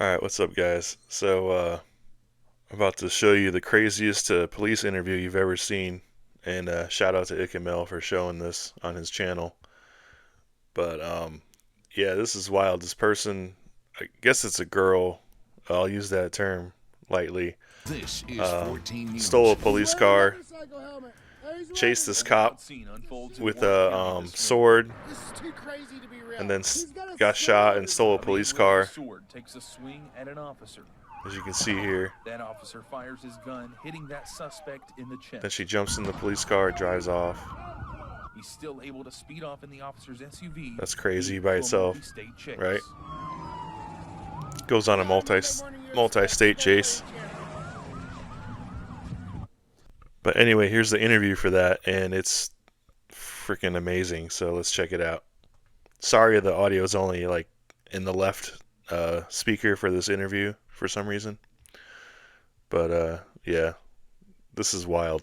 Alright, what's up, guys? I'm about to show you the craziest police interview you've ever seen. And shout out to Ikamel for showing this on his channel. But yeah, this is wild. This person, I guess it's a girl, I'll use that term lightly, This is 14 stole a News. police car, chased this cop with a sword, and then got shot and stole a police car, Takes a swing at an officer. as you can see here. That officer fires his gun, hitting that suspect in the chest. Then she jumps in the police car, drives off. He's still able to speed off in the officer's SUV. That's crazy by itself, State chase. right? Goes on a multi-state chase. But anyway, here's the interview for that, and it's freaking amazing. So let's check it out. Sorry, the audio is only like in the left speaker for this interview for some reason. But yeah, this is wild.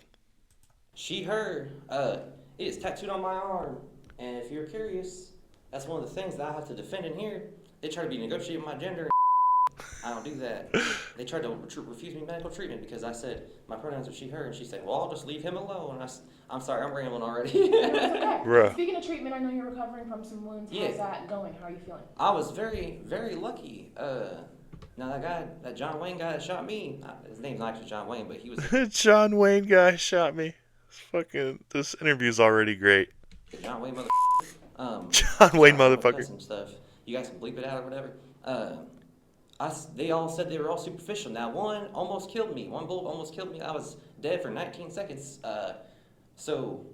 Her, it is tattooed on my arm. And if you're curious, that's one of the things that I have to defend in here. They try to be negotiating my gender. I don't do that. They tried to refuse me medical treatment because I said my pronouns are she, her, and she said, well, I'll just leave him alone. And I'm sorry, I'm rambling already. Okay. Bruh. Speaking of treatment, I know you're recovering from some wounds. Yeah. How's that going? How are you feeling? I was very, very lucky. Now that guy, that John Wayne guy that shot me, his name's not actually John Wayne, but he was John Wayne guy shot me. This interview's already great. the John Wayne mother. John Wayne motherfucker. Some stuff. You guys can bleep it out or whatever. They all said they were all superficial. Now one almost killed me. One bullet almost killed me. I was dead for 19 seconds. So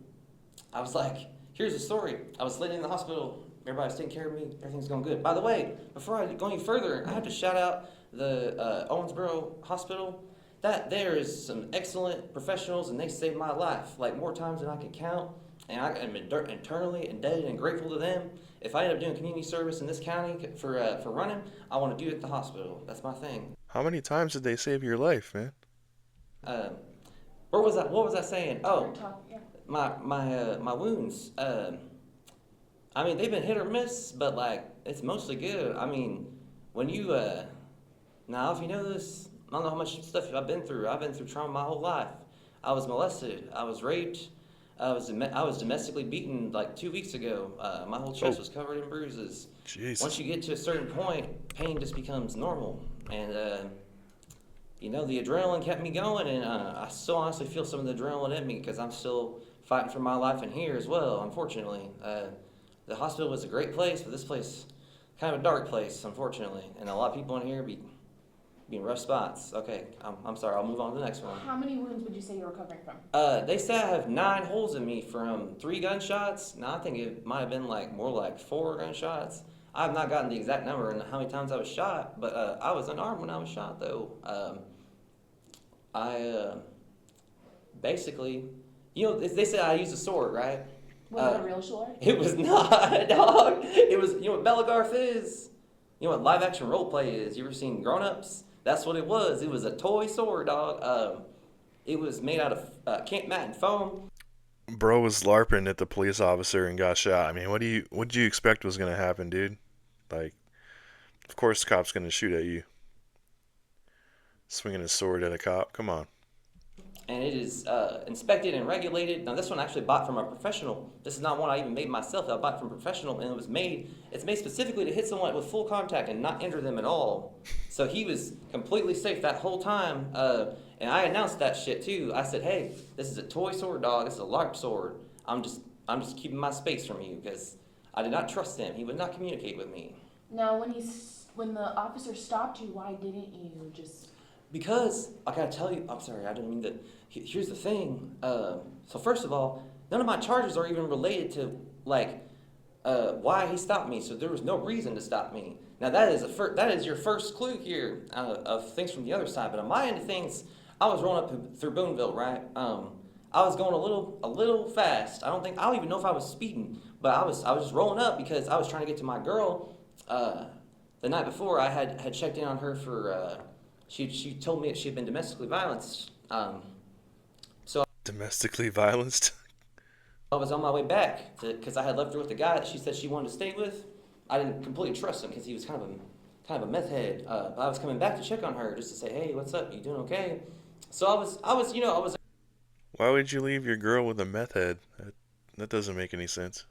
I was like, here's the story. I was laying in the hospital. Everybody's taking care of me. Everything's going good. By the way, before I go any further, I have to shout out the Owensboro Hospital. That there is some excellent professionals, and they saved my life like more times than I can count. And I am internally indebted and grateful to them. If I end up doing community service in this county for running, I want to do it at the hospital. That's my thing. How many times did they save your life, man? Where was I? What was I saying? Oh, Yeah. my wounds. I mean, they've been hit or miss, but like it's mostly good. I mean, when you now if you know this, I don't know how much stuff I've been through. I've been through trauma my whole life. I was molested. I was raped. I was domestically beaten like 2 weeks ago. My whole chest was covered in bruises. Jesus. Once you get to a certain point, pain just becomes normal, and the adrenaline kept me going, and I still honestly feel some of the adrenaline in me because I'm still fighting for my life in here as well. Unfortunately, the hospital was a great place, but this place kind of a dark place, unfortunately, and a lot of people in here be in rough spots. Okay, I'm sorry. I'll move on to the next one. How many wounds would you say you're recovering from? They say I have 9 holes in me from 3 gunshots. Now I think it might have been more like 4 gunshots. I have not gotten the exact number and how many times I was shot, but I was unarmed when I was shot though. I basically, they said I used a sword, right? Was it a real sword? It was not, dog. It was, what Belagarth is? You know what live action role play is? You ever seen Grown Ups? That's what it was. It was a toy sword, dog. It was made out of camp mat and foam. Bro was LARPing at the police officer and got shot. I mean, what did you expect was gonna happen, dude? Like, of course the cop's gonna shoot at you. Swinging his sword at a cop. Come on. And it is inspected and regulated. Now this one I actually bought from a professional. This is not one I even made myself. I bought it from a professional, and it's made specifically to hit someone with full contact and not injure them at all. So he was completely safe that whole time. And I announced that shit too. I said, hey, this is a toy sword, dog. This is a LARP sword. I'm just keeping my space from you because I did not trust him. He would not communicate with me. Now, when the officer stopped you, why didn't you just... Because, I gotta tell you, I'm sorry, I didn't mean to. Here's the thing. So first of all, none of my charges are even related to, why he stopped me. So there was no reason to stop me. Now that is your first clue here of things from the other side. But on my end of things, I was rolling up through Boonville, right? I was going a little fast. I don't even know if I was speeding, but I was just rolling up because I was trying to get to my girl. The night before, I had checked in on her for. She told me that she had been domestically violenced. Domestically violenced? I was on my way back because I had left her with the guy that she said she wanted to stay with. I didn't completely trust him because he was kind of a kind of a meth head. I was coming back to check on her just to say, hey, what's up? You doing okay? So I was Why would you leave your girl with a meth head? That doesn't make any sense.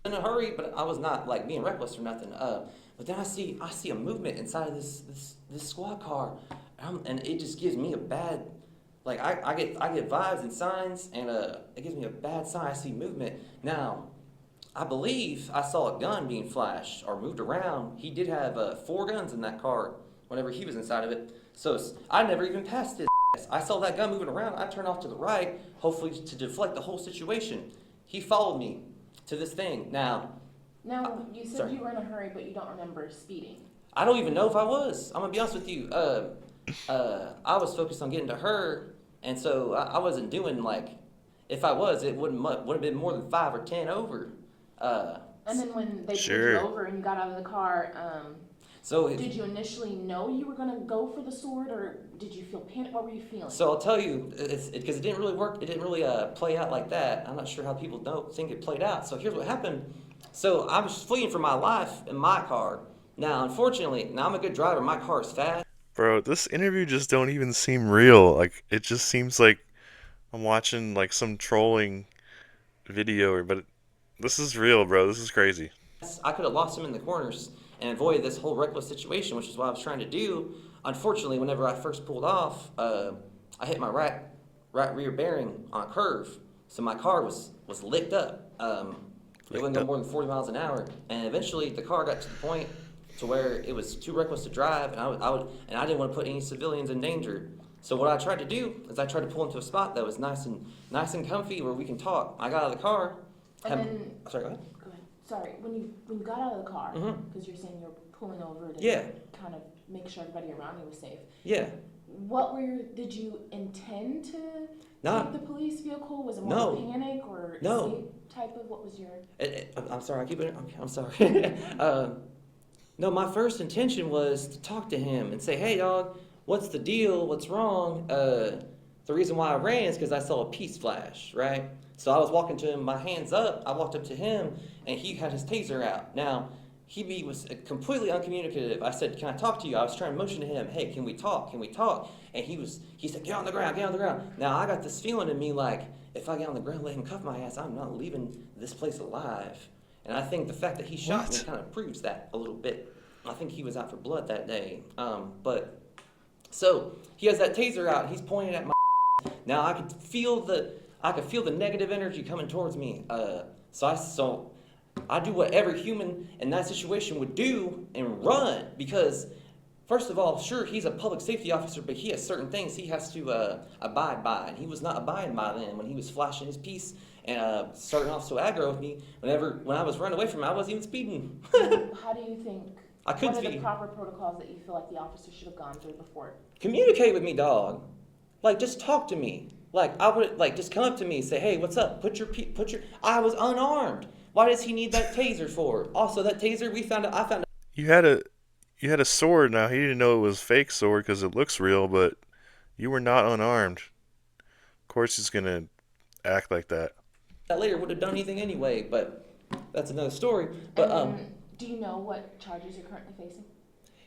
in a hurry, but I was not like being reckless or nothing. But then I see a movement inside of this squad car, and it just gives me a bad, like I get vibes and signs, and it gives me a bad sign. I see movement now. I believe I saw a gun being flashed or moved around. He did have 4 guns in that car whenever he was inside of it. So I never even passed his ass. I saw that gun moving around. I turned off to the right, hopefully to deflect the whole situation. He followed me to this thing. Now, you said sorry. you were in a hurry, but you don't remember speeding. I don't even know if I was. I'm gonna be honest with you. I was focused on getting to her, and so I wasn't doing like. If I was, it would have been more than 5 or 10 over. And then when they pulled Sure. you over and you got out of the car, So did you initially know you were gonna go for the sword, or did you feel panic? What were you feeling? So I'll tell you, because it didn't really work. It didn't really play out like that. I'm not sure how people think it played out. So here's what happened. So I was fleeing for my life in my car. Now, unfortunately, I'm a good driver. My car is fast. Bro, this interview just don't even seem real. Like, it just seems like I'm watching like some trolling video, but this is real, bro. This is crazy. I could have lost him in the corners and avoided this whole reckless situation, which is what I was trying to do. Unfortunately, whenever I first pulled off, I hit my right rear bearing on a curve, so my car was licked up. It wouldn't go more than 40 miles an hour, and eventually the car got to the point to where it was too reckless to drive, and I didn't want to put any civilians in danger. So what I tried to do is I tried to pull into a spot that was nice and comfy where we can talk. I got out of the car. And then, Sorry, go ahead. go ahead. Sorry, when you got out of the car, Mhm. because you're saying you're pulling over to Yeah. kind of make sure everybody around you was safe. Yeah. Did you intend to No. take the police vehicle? Was it more No. of a panic or No. escape type of, what was your? I'm sorry. I'm sorry. No, my first intention was to talk to him and say, "Hey, dog, what's the deal? What's wrong?" The reason why I ran is because I saw a peace flash, right? So I was walking to him, my hands up. I walked up to him, and he had his taser out. Now, he was completely uncommunicative. I said, "Can I talk to you?" I was trying to motion to him, "Hey, can we talk? Can we talk?" And he said, "Get on the ground, get on the ground." Now, I got this feeling in me like, if I get on the ground, let him cuff my ass, I'm not leaving this place alive. And I think the fact that he shot me What? kind of proves that a little bit. I think he was out for blood that day. So he has that taser out. He's pointing at my. Now I could feel the negative energy coming towards me. So I do what every human in that situation would do and run, because first of all, sure, he's a public safety officer, but he has certain things he has to abide by, and he was not abiding by them when he was flashing his piece and starting off so aggro with me. When I was running away from him, I wasn't even speeding. How do you think? I couldn't What are the speed. proper protocols that you feel like the officer should have gone through before? Communicate with me, dog. Like, just talk to me. Like, I would just come up to me and say, "Hey, what's up? I was unarmed. Why does he need that taser for? Also, that taser I found out. You had a sword. Now, he didn't know it was fake sword because it looks real, but you were not unarmed. Of course, he's gonna act like that. That later would have done anything anyway, but that's another story. But Do you know what charges you're currently facing?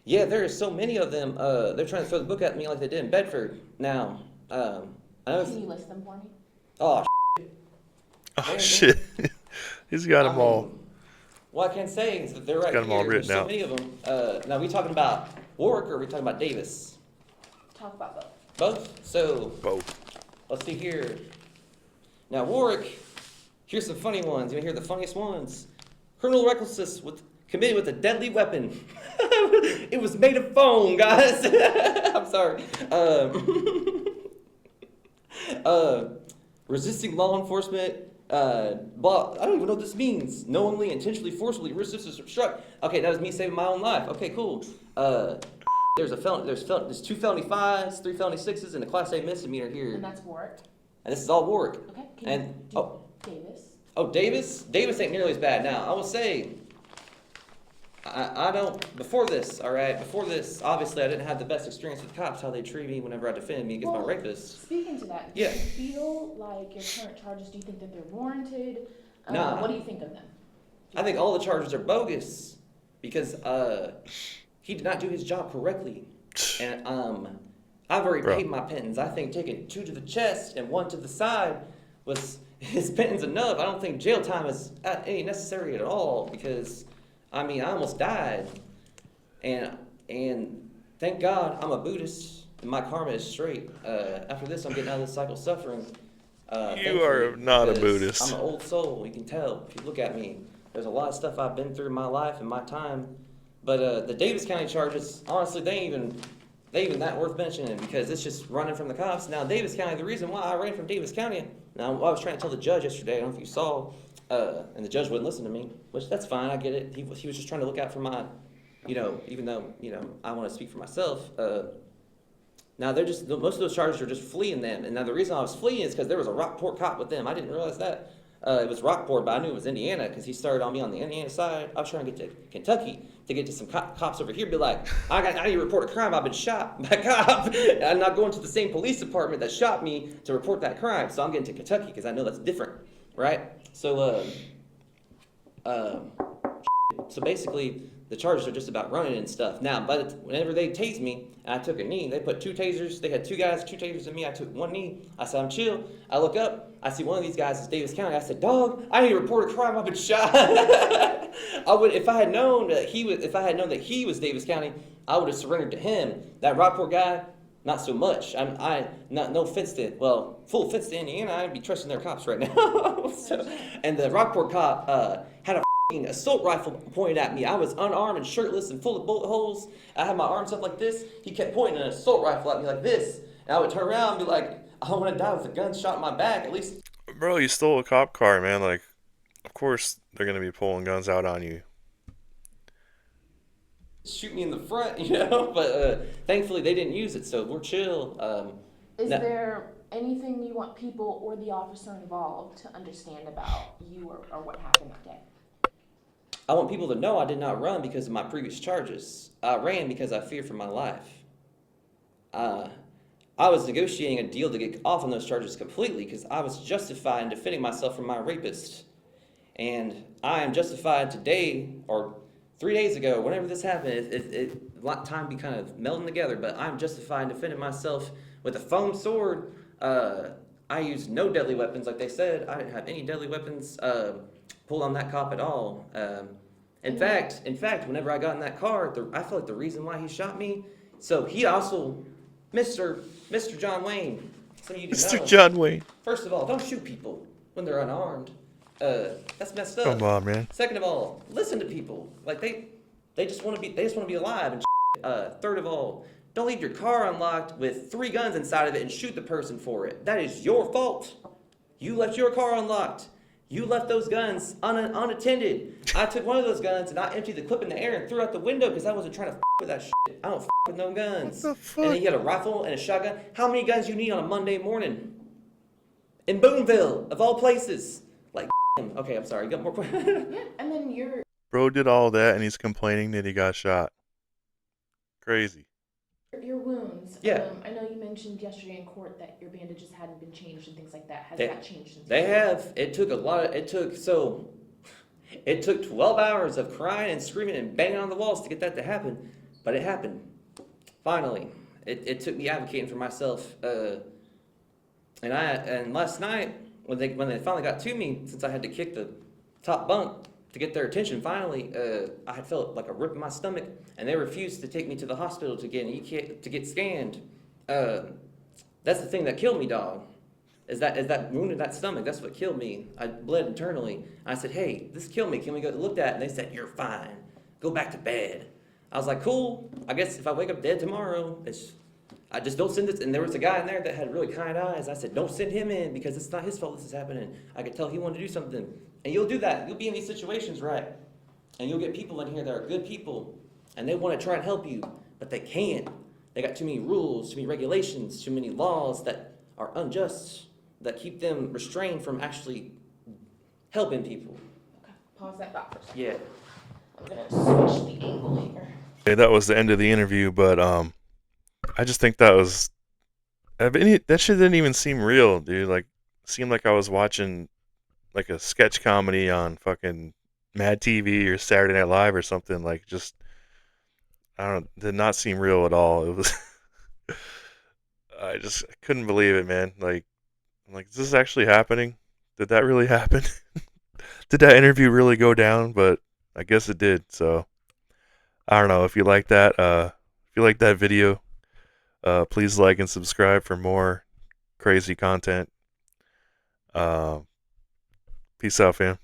yeah, there are so many of them. They're trying to throw the book at me like they did in Bedford. Now, I know. Can you list them for me? Oh, Oh shit, he's got them all. What I can say is that they're right got 'em all here. There's written so out. many of them. Now, we talking about Warwick or are we talking about Davis? Talk about both. Both. So Both. let's see here. Now, Warwick. Here's some funny ones. You want to hear the funniest ones? Criminal recklessness committed with a deadly weapon. It was made of foam, guys. I'm sorry. Resisting law enforcement. I don't even know what this means. Knowingly, intentionally, forcibly resist or obstruct. Okay, that was me saving my own life. Okay, cool. There's 2 felony 5s, 3 felony 6s, and a Class A misdemeanor here. And that's Warwick. And this is all Warwick. Okay. And Davis. Oh, Davis? Davis ain't nearly as bad. Now, I will say, I don't, before this, all right, obviously I didn't have the best experience with cops, how they treat me whenever I defended me against my rapist. Speaking to that, do Yeah. you feel like your current charges, do you think that they're warranted? Nah. What do you think of them? I think all the charges are bogus because he did not do his job correctly. And I've already Bro. paid my penance. I think taking 2 to the chest and 1 to the side was his penance enough. I don't think jail time is any necessary at all because, I mean, I almost died. And thank God I'm a Buddhist and my karma is straight. After this, I'm getting out of this cycle of suffering. You are Thankfully, not a because Buddhist. I'm an old soul. You can tell if you look at me. There's a lot of stuff I've been through in my life and my time. But the Davis County charges, honestly, they ain't even that worth mentioning because it's just running from the cops. Now, Davis County, the reason why I ran from Davis County, now I was trying to tell the judge yesterday, I don't know if you saw, and the judge wouldn't listen to me, which that's fine, I get it. He was just trying to look out for my, even though, I want to speak for myself. Now, most of those charges are just fleeing them. And now the reason I was fleeing is because there was a Rockport cop with them. I didn't realize that. It was Rockport, but I knew it was Indiana because he started on me on the Indiana side. I was trying to get to Kentucky to get to some cops over here. Be like, I need to report a crime. I've been shot by a cop. And I'm not going to the same police department that shot me to report that crime. So I'm getting to Kentucky because I know that's different, right? So, so basically, the charges are just about running and stuff. Now, whenever they tased me, and I took a knee, they put 2 tasers. They had 2 guys, 2 tasers in me. I took 1 knee. I said, I'm chill. I look up. I see one of these guys is Davis County. I said, dog, I need to report a crime. I've been shot. I would, if I had known that he was Davis County, I would have surrendered to him. That Rockport guy, not so much. No offense to, full offense to Indiana. I'd be trusting their cops right now. And the Rockport cop had a assault rifle pointed at me. I was unarmed and shirtless and full of bullet holes. I had my arms up like this. He kept pointing an assault rifle at me like this. And I would turn around and be like, I don't want to die with a gun shot in my back. At least. Bro, you stole a cop car, man. Like, of course they're going to be pulling guns out on you. Shoot me in the front, But thankfully they didn't use it, so we're chill. Is there anything you want people or the officer involved to understand about you or what happened that day? I want people to know I did not run because of my previous charges. I ran because I feared for my life. I was negotiating a deal to get off on those charges completely because I was justified in defending myself from my rapist. And I am justified today, or 3 days ago, whenever this happened, time be kind of melding together, but I'm justified in defending myself with a foam sword. I used no deadly weapons, like they said. I didn't have any deadly weapons pulled on that cop at all. In fact, whenever I got in that car, I felt like the reason why he shot me. So he also, Mr. John Wayne. Some of you Mr. know. John Wayne. First of all, don't shoot people when they're unarmed. That's messed up. Come on, man. Second of all, listen to people. Like they just want to be alive and third of all, don't leave your car unlocked with 3 guns inside of it and shoot the person for it. That is your fault. You left your car unlocked. You left those guns unattended. I took one of those guns and I emptied the clip in the air and threw it out the window because I wasn't trying to with that shit. I don't with no guns. What the fuck? And then you got a rifle and a shotgun. How many guns you need on a Monday morning? In Boonville, of all places. Like, okay, I'm sorry. You got more questions? Yeah, and then Bro did all that and he's complaining that he got shot. Crazy. your wounds. Yeah. I know you mentioned yesterday in court that your bandages hadn't been changed and things like that. Has They- that changed since? They you- have. It took 12 hours of crying and screaming and banging on the walls to get that to happen, but it happened. Finally, it took me advocating for myself. And last night when they finally got to me, since I had to kick the top bunk to get their attention, finally, I had felt like a rip in my stomach, and they refused to take me to the hospital to get scanned. That's the thing that killed me, dog. Is that wound in that stomach? That's what killed me. I bled internally. I said, "Hey, this killed me. Can we go looked at?" And they said, "You're fine. Go back to bed." I was like, "Cool. I guess if I wake up dead tomorrow, I just don't send this." And there was a guy in there that had really kind eyes. I said, "Don't send him in because it's not his fault this is happening. I could tell he wanted to do something." And you'll do that. You'll be in these situations, right? And you'll get people in here that are good people, and they want to try and help you, but they can't. They got too many rules, too many regulations, too many laws that are unjust, that keep them restrained from actually helping people. Okay, pause that thought for a second. Yeah. I'm gonna switch the angle here. Okay, that was the end of the interview, but I just think that shit didn't even seem real, dude. Like, seemed like I was watching like a sketch comedy on fucking Mad TV or Saturday Night Live or something. Like, just I don't did not seem real at all. It was I just couldn't believe it, man. Like I'm like, is this actually happening? Did that really happen? Did that interview really go down? But I guess it did. So I don't know if you like that. If you like that video, please like and subscribe for more crazy content. Uh, Peace out, fam.